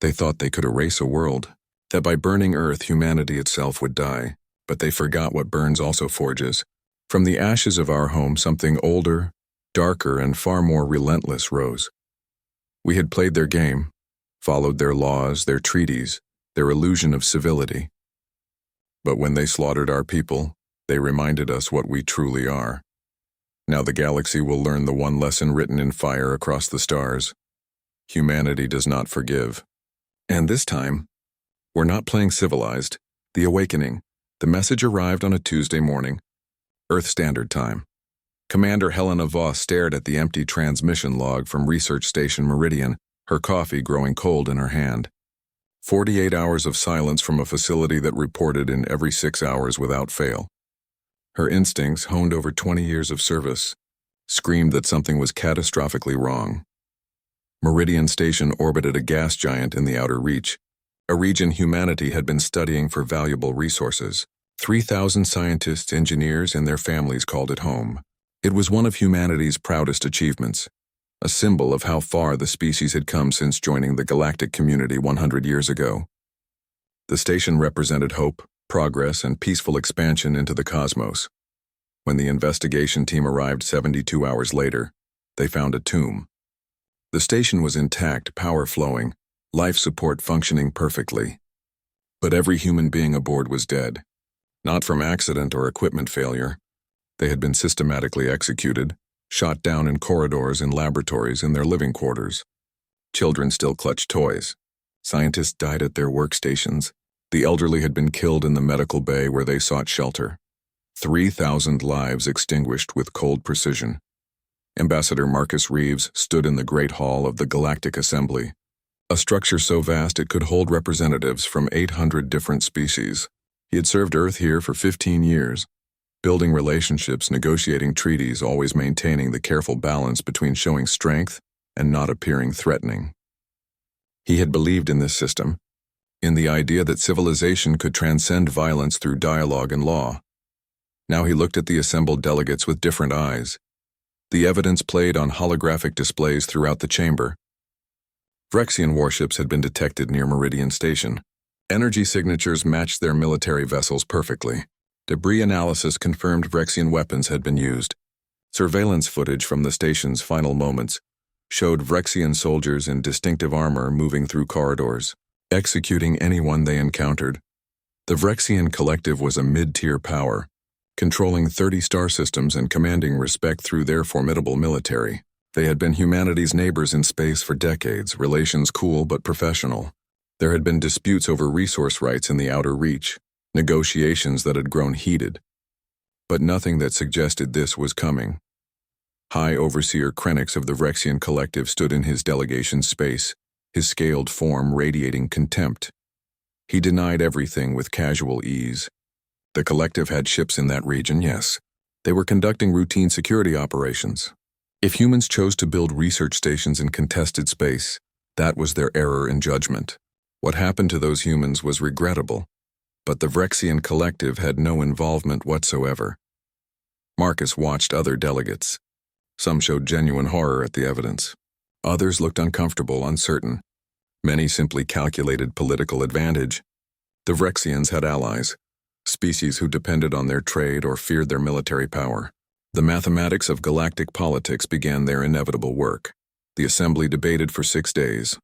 They thought they could erase a world, that by burning Earth humanity itself would die, but they forgot what burns also forges. From the ashes of our home something older, darker, and far more relentless rose. We had played their game, followed their laws, their treaties, their illusion of civility. But when they slaughtered our people, they reminded us what we truly are. Now the galaxy will learn the one lesson written in fire across the stars. Humanity does not forgive. And this time, we're not playing Civilized. The Awakening. The message arrived on a Tuesday morning, Earth Standard Time. Commander Helena Voss stared at the empty transmission log from Research Station Meridian, her coffee growing cold in her hand. 48 hours of silence from a facility that reported in every 6 hours without fail. Her instincts, honed over 20 years of service, screamed that something was catastrophically wrong. Meridian Station orbited a gas giant in the outer reach, a region humanity had been studying for valuable resources. 3,000 scientists, engineers, and their families called it home. It was one of humanity's proudest achievements, a symbol of how far the species had come since joining the Galactic community 100 years ago. The station represented hope, progress, and peaceful expansion into the cosmos. When the investigation team arrived 72 hours later, they found a tomb. The station was intact, power flowing, life support functioning perfectly. But every human being aboard was dead. Not from accident or equipment failure. They had been systematically executed, shot down in corridors and laboratories in their living quarters. Children still clutched toys. Scientists died at their workstations. The elderly had been killed in the medical bay where they sought shelter. 3,000 lives extinguished with cold precision. Ambassador Marcus Reeves stood in the Great Hall of the Galactic Assembly, a structure so vast it could hold representatives from 800 different species. He had served Earth here for 15 years, building relationships, negotiating treaties, always maintaining the careful balance between showing strength and not appearing threatening. He had believed in this system, in the idea that civilization could transcend violence through dialogue and law. Now he looked at the assembled delegates with different eyes. The evidence played on holographic displays throughout the chamber. Vrexian warships had been detected near Meridian Station. Energy signatures matched their military vessels perfectly. Debris analysis confirmed Vrexian weapons had been used. Surveillance footage from the station's final moments showed Vrexian soldiers in distinctive armor moving through corridors, executing anyone they encountered. The Vrexian Collective was a mid-tier power, controlling 30 star systems and commanding respect through their formidable military. They had been humanity's neighbors in space for decades, relations cool but professional. There had been disputes over resource rights in the outer reach, negotiations that had grown heated. But nothing that suggested this was coming. High Overseer Krenix of the Vrexian Collective stood in his delegation space, his scaled form radiating contempt. He denied everything with casual ease. The Collective had ships in that region, yes. They were conducting routine security operations. If humans chose to build research stations in contested space, that was their error in judgment. What happened to those humans was regrettable, but the Vrexian Collective had no involvement whatsoever. Marcus watched other delegates. Some showed genuine horror at the evidence. Others looked uncomfortable, uncertain. Many simply calculated political advantage. The Vrexians had allies, species who depended on their trade or feared their military power. The mathematics of galactic politics began their inevitable work. The assembly debated for 6 days.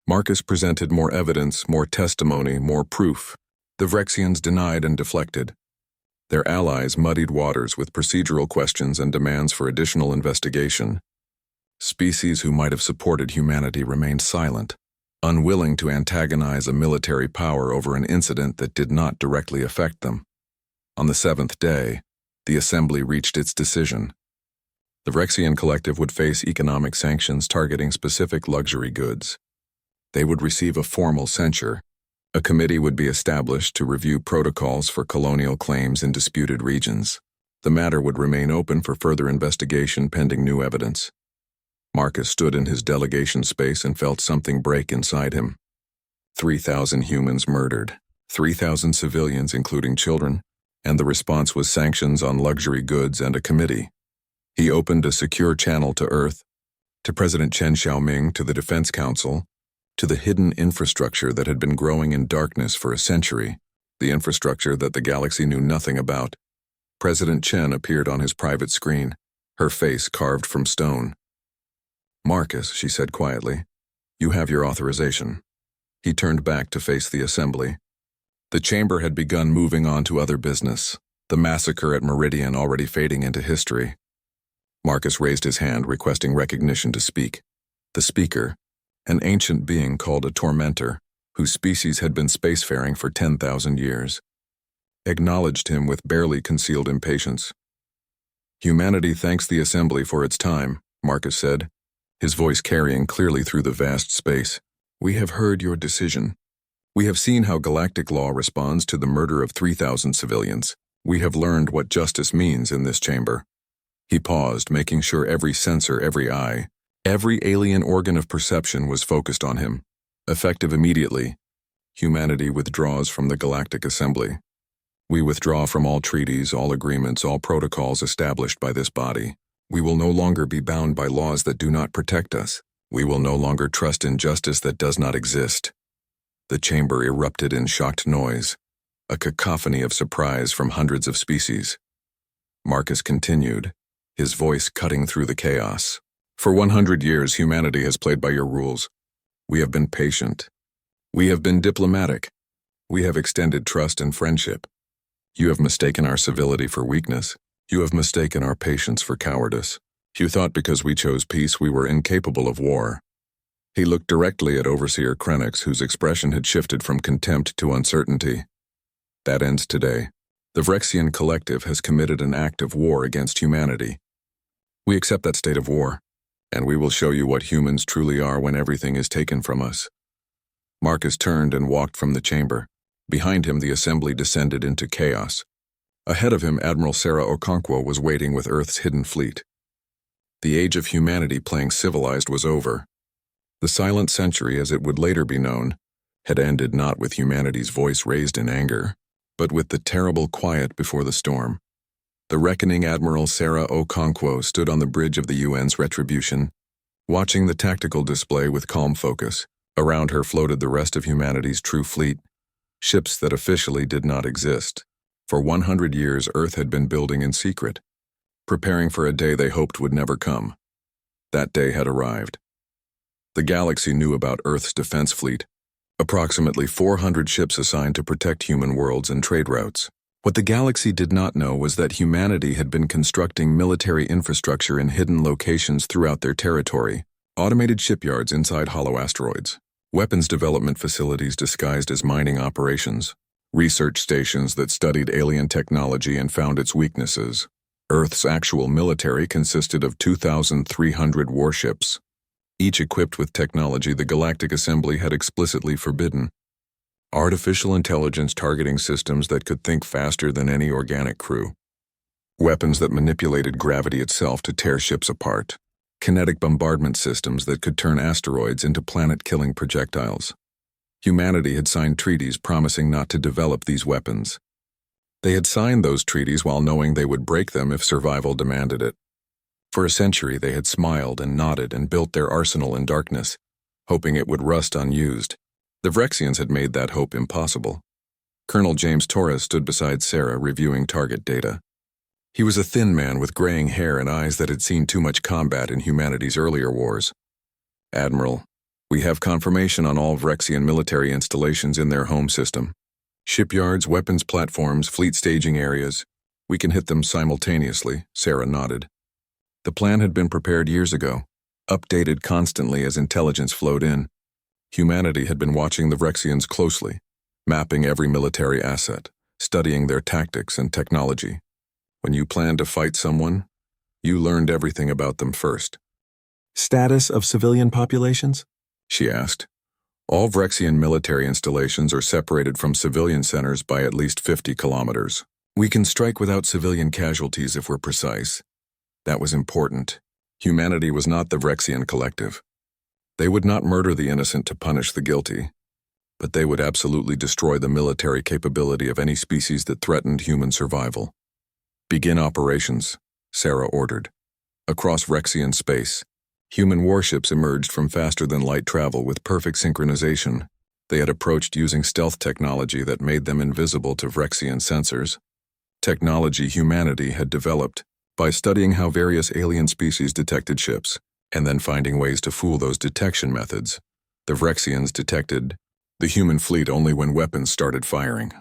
Marcus presented more evidence, more testimony, more proof. The Vrexians denied and deflected. Their allies muddied waters with procedural questions and demands for additional investigation. Species who might have supported humanity remained silent, unwilling to antagonize a military power over an incident that did not directly affect them. On the 7th day, the assembly reached its decision. The Vrexian Collective would face economic sanctions targeting specific luxury goods. They would receive a formal censure. A committee would be established to review protocols for colonial claims in disputed regions. The matter would remain open for further investigation pending new evidence. Marcus stood in his delegation space and felt something break inside him. 3,000 humans murdered, 3,000 civilians including children, and the response was sanctions on luxury goods and a committee. He opened a secure channel to Earth, to President Chen Xiaoming, to the Defense Council, to the hidden infrastructure that had been growing in darkness for a century, the infrastructure that the galaxy knew nothing about. President Chen appeared on his private screen, her face carved from stone. "Marcus," she said quietly, "you have your authorization." He turned back to face the assembly. The chamber had begun moving on to other business, the massacre at Meridian already fading into history. Marcus raised his hand, requesting recognition to speak. The speaker, an ancient being called a tormentor, whose species had been spacefaring for 10,000 years, acknowledged him with barely concealed impatience. "Humanity thanks the assembly for its time," Marcus said, his voice carrying clearly through the vast space. "We have heard your decision. We have seen how galactic law responds to the murder of 3,000 civilians. We have learned what justice means in this chamber." He paused, making sure every sensor, every eye, every alien organ of perception was focused on him. Effective immediately, humanity withdraws from the Galactic Assembly. We withdraw from all treaties, all agreements, all protocols established by this body. We will no longer be bound by laws that do not protect us. We will no longer trust in justice that does not exist. The chamber erupted in shocked noise, a cacophony of surprise from hundreds of species. Marcus continued, his voice cutting through the chaos. "For 100 years, humanity has played by your rules. We have been patient. We have been diplomatic. We have extended trust and friendship. You have mistaken our civility for weakness. You have mistaken our patience for cowardice. You thought because we chose peace we were incapable of war." He looked directly at Overseer Krenix, whose expression had shifted from contempt to uncertainty. "That ends today. The Vrexian Collective has committed an act of war against humanity. We accept that state of war, and we will show you what humans truly are when everything is taken from us." Marcus turned and walked from the chamber. Behind him, the assembly descended into chaos. Ahead of him, Admiral Sarah Okonkwo was waiting with Earth's hidden fleet. The age of humanity playing Civilized was over. The silent century, as it would later be known, had ended not with humanity's voice raised in anger, but with the terrible quiet before the storm. The reckoning Admiral Sarah Okonkwo stood on the bridge of the UN's Retribution, watching the tactical display with calm focus. Around her floated the rest of humanity's true fleet, ships that officially did not exist. For 100 years, Earth had been building in secret, preparing for a day they hoped would never come. That day had arrived. The galaxy knew about Earth's defense fleet, approximately 400 ships assigned to protect human worlds and trade routes. What the galaxy did not know was that humanity had been constructing military infrastructure in hidden locations throughout their territory, automated shipyards inside hollow asteroids, weapons development facilities disguised as mining operations, research stations that studied alien technology and found its weaknesses. Earth's actual military consisted of 2,300 warships, each equipped with technology the Galactic Assembly had explicitly forbidden. Artificial intelligence targeting systems that could think faster than any organic crew. Weapons that manipulated gravity itself to tear ships apart. Kinetic bombardment systems that could turn asteroids into planet-killing projectiles. Humanity had signed treaties promising not to develop these weapons. They had signed those treaties while knowing they would break them if survival demanded it. For a century they had smiled and nodded and built their arsenal in darkness, hoping it would rust unused. The Vrexians had made that hope impossible. Colonel James Torres stood beside Sarah reviewing target data. He was a thin man with graying hair and eyes that had seen too much combat in humanity's earlier wars. "Admiral, we have confirmation on all Vrexian military installations in their home system. Shipyards, weapons platforms, fleet staging areas. We can hit them simultaneously," Sarah nodded. The plan had been prepared years ago, updated constantly as intelligence flowed in. Humanity had been watching the Vrexians closely, mapping every military asset, studying their tactics and technology. When you planned to fight someone, you learned everything about them first. "Status of civilian populations?" she asked. All Vrexian military installations are separated from civilian centers by at least 50 kilometers. We can strike without civilian casualties if we're precise. That was important. Humanity was not the Vrexian Collective. They would not murder the innocent to punish the guilty, but they would absolutely destroy the military capability of any species that threatened human survival. "Begin operations," Sarah ordered. Across Vrexian space, Human warships emerged from faster-than-light travel with perfect synchronization. They had approached using stealth technology that made them invisible to Vrexian sensors. Technology humanity had developed by studying how various alien species detected ships, and then finding ways to fool those detection methods. The Vrexians detected the human fleet only when weapons started firing.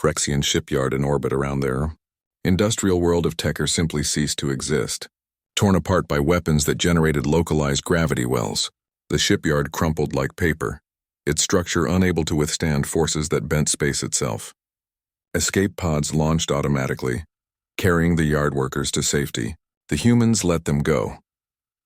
Vrexian shipyard in orbit around their industrial world of Tekker simply ceased to exist. Torn apart by weapons that generated localized gravity wells, the shipyard crumpled like paper, its structure unable to withstand forces that bent space itself. Escape pods launched automatically, carrying the yard workers to safety. The humans let them go.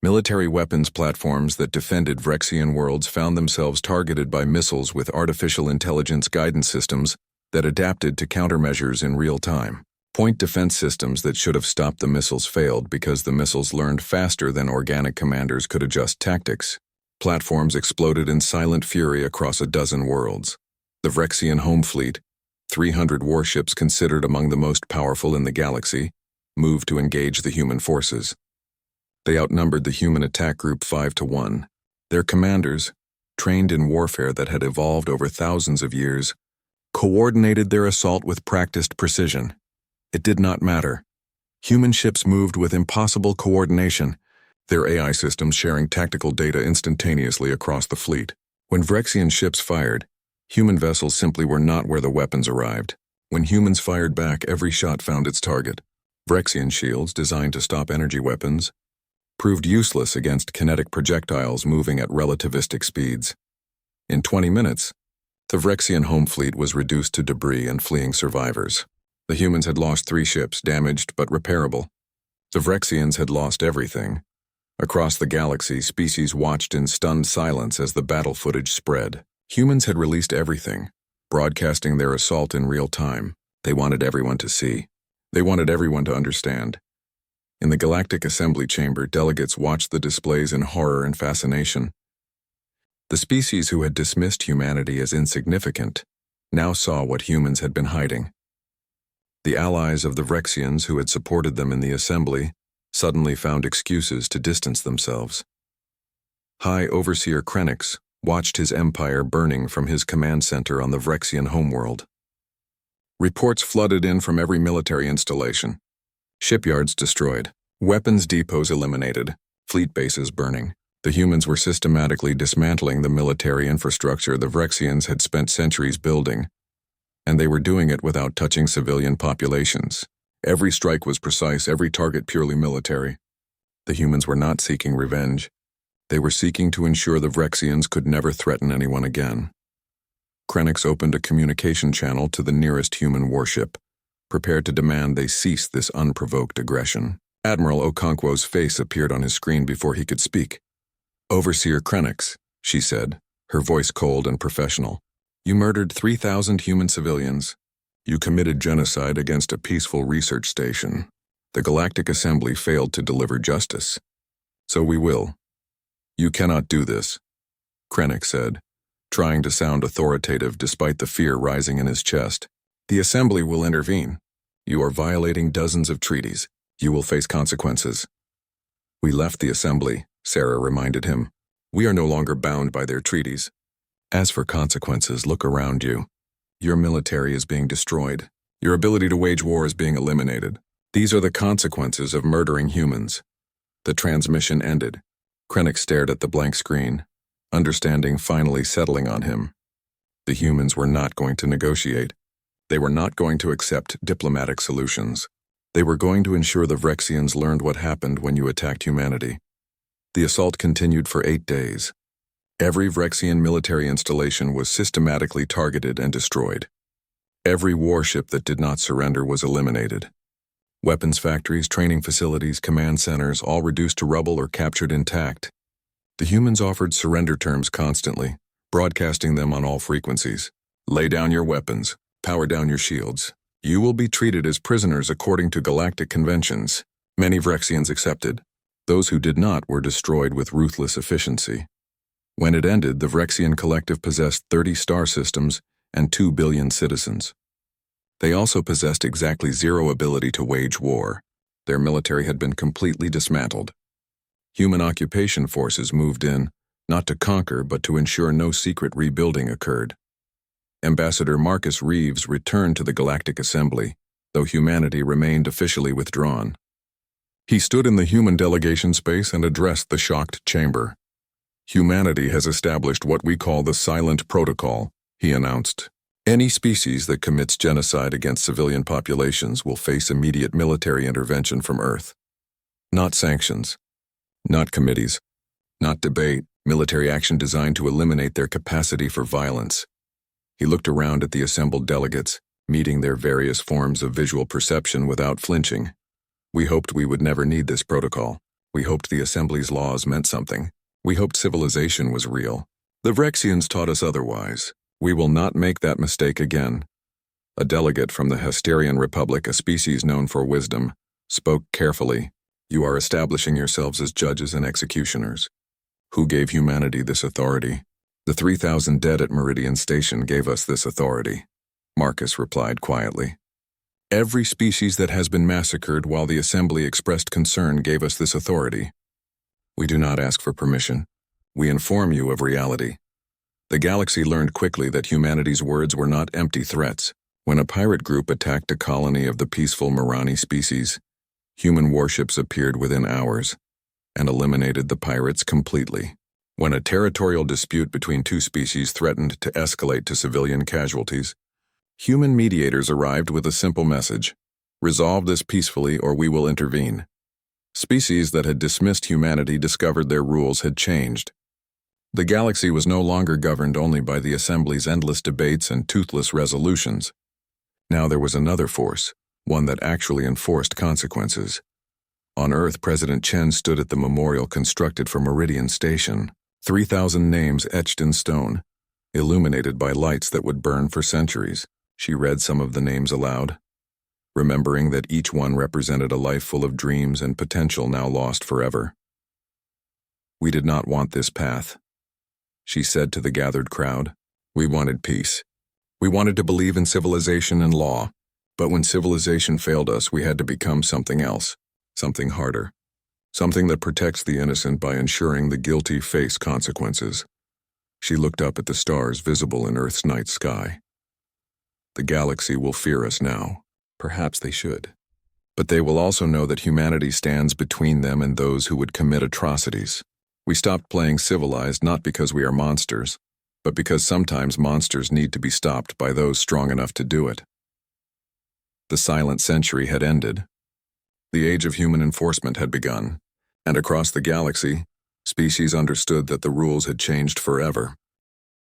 Military weapons platforms that defended Vrexian worlds found themselves targeted by missiles with artificial intelligence guidance systems that adapted to countermeasures in real time. Point defense systems that should have stopped the missiles failed because the missiles learned faster than organic commanders could adjust tactics. Platforms exploded in silent fury across a dozen worlds. The Vrexian home fleet, 300 warships considered among the most powerful in the galaxy, moved to engage the human forces. They outnumbered the human attack group 5-1. Their commanders, trained in warfare that had evolved over thousands of years, coordinated their assault with practiced precision. It did not matter. Human ships moved with impossible coordination, their AI systems sharing tactical data instantaneously across the fleet. When Vrexian ships fired, human vessels simply were not where the weapons arrived. When humans fired back, every shot found its target. Vrexian shields, designed to stop energy weapons, proved useless against kinetic projectiles moving at relativistic speeds. In 20 minutes, the Vrexian home fleet was reduced to debris and fleeing survivors. The humans had lost 3 ships, damaged but repairable. The Vrexians had lost everything. Across the galaxy, species watched in stunned silence as the battle footage spread. Humans had released everything, broadcasting their assault in real time. They wanted everyone to see. They wanted everyone to understand. In the Galactic Assembly Chamber, delegates watched the displays in horror and fascination. The species who had dismissed humanity as insignificant now saw what humans had been hiding. The allies of the Vrexians who had supported them in the assembly suddenly found excuses to distance themselves. High Overseer Krenix watched his empire burning from his command center on the Vrexian homeworld. Reports flooded in from every military installation. Shipyards destroyed, weapons depots eliminated, fleet bases burning. The humans were systematically dismantling the military infrastructure the Vrexians had spent centuries building, and they were doing it without touching civilian populations. Every strike was precise, every target purely military. The humans were not seeking revenge. They were seeking to ensure the Vrexians could never threaten anyone again. Krenix opened a communication channel to the nearest human warship, prepared to demand they cease this unprovoked aggression. Admiral Okonkwo's face appeared on his screen before he could speak. "Overseer Krenix," she said, her voice cold and professional. "You murdered 3,000 human civilians. You committed genocide against a peaceful research station. The Galactic Assembly failed to deliver justice. So we will. You cannot do this," Krenix said, trying to sound authoritative despite the fear rising in his chest. "The Assembly will intervene. You are violating dozens of treaties. You will face consequences." "We left the Assembly," Sarah reminded him. "We are no longer bound by their treaties. As for consequences, look around you. Your military is being destroyed. Your ability to wage war is being eliminated. These are the consequences of murdering humans." The transmission ended. Krennic stared at the blank screen, understanding finally settling on him. The humans were not going to negotiate. They were not going to accept diplomatic solutions. They were going to ensure the Vrexians learned what happened when you attacked humanity. The assault continued for 8 days. Every Vrexian military installation was systematically targeted and destroyed. Every warship that did not surrender was eliminated. Weapons factories, training facilities, command centers, all reduced to rubble or captured intact. The humans offered surrender terms constantly, broadcasting them on all frequencies. "Lay down your weapons. Power down your shields. You will be treated as prisoners according to galactic conventions." Many Vrexians accepted. Those who did not were destroyed with ruthless efficiency. When it ended, the Vrexian collective possessed 30 star systems and 2 billion citizens. They also possessed exactly zero ability to wage war. Their military had been completely dismantled. Human occupation forces moved in, not to conquer but to ensure no secret rebuilding occurred. Ambassador Marcus Reeves returned to the Galactic Assembly, though humanity remained officially withdrawn. He stood in the human delegation space and addressed the shocked chamber. "Humanity has established what we call the Silent Protocol," he announced. "Any species that commits genocide against civilian populations will face immediate military intervention from Earth. Not sanctions, not committees, not debate, military action designed to eliminate their capacity for violence." He looked around at the assembled delegates, meeting their various forms of visual perception without flinching. "We hoped we would never need this protocol. We hoped the Assembly's laws meant something. We hoped civilization was real. The Vrexians taught us otherwise. We will not make that mistake again." A delegate from the Hesterian Republic, a species known for wisdom, spoke carefully. "You are establishing yourselves as judges and executioners. Who gave humanity this authority?" "The 3,000 dead at Meridian Station gave us this authority," Marcus replied quietly. "Every species that has been massacred while the Assembly expressed concern gave us this authority. We do not ask for permission. We inform you of reality." The galaxy learned quickly that humanity's words were not empty threats. When a pirate group attacked a colony of the peaceful Marani species, human warships appeared within hours and eliminated the pirates completely. When a territorial dispute between two species threatened to escalate to civilian casualties, human mediators arrived with a simple message: "Resolve this peacefully or we will intervene." Species that had dismissed humanity discovered their rules had changed. The galaxy was no longer governed only by the Assembly's endless debates and toothless resolutions. Now there was another force, one that actually enforced consequences. On Earth, President Chen stood at the memorial constructed for Meridian Station, 3,000 names etched in stone, illuminated by lights that would burn for centuries. She read some of the names aloud, remembering that each one represented a life full of dreams and potential now lost forever. "We did not want this path," she said to the gathered crowd. "We wanted peace. We wanted to believe in civilization and law. But when civilization failed us, we had to become something else, something harder. Something that protects the innocent by ensuring the guilty face consequences." She looked up at the stars visible in Earth's night sky. "The galaxy will fear us now. Perhaps they should. But they will also know that humanity stands between them and those who would commit atrocities. We stopped playing civilized not because we are monsters, but because sometimes monsters need to be stopped by those strong enough to do it." The silent century had ended. The age of human enforcement had begun, and across the galaxy, species understood that the rules had changed forever.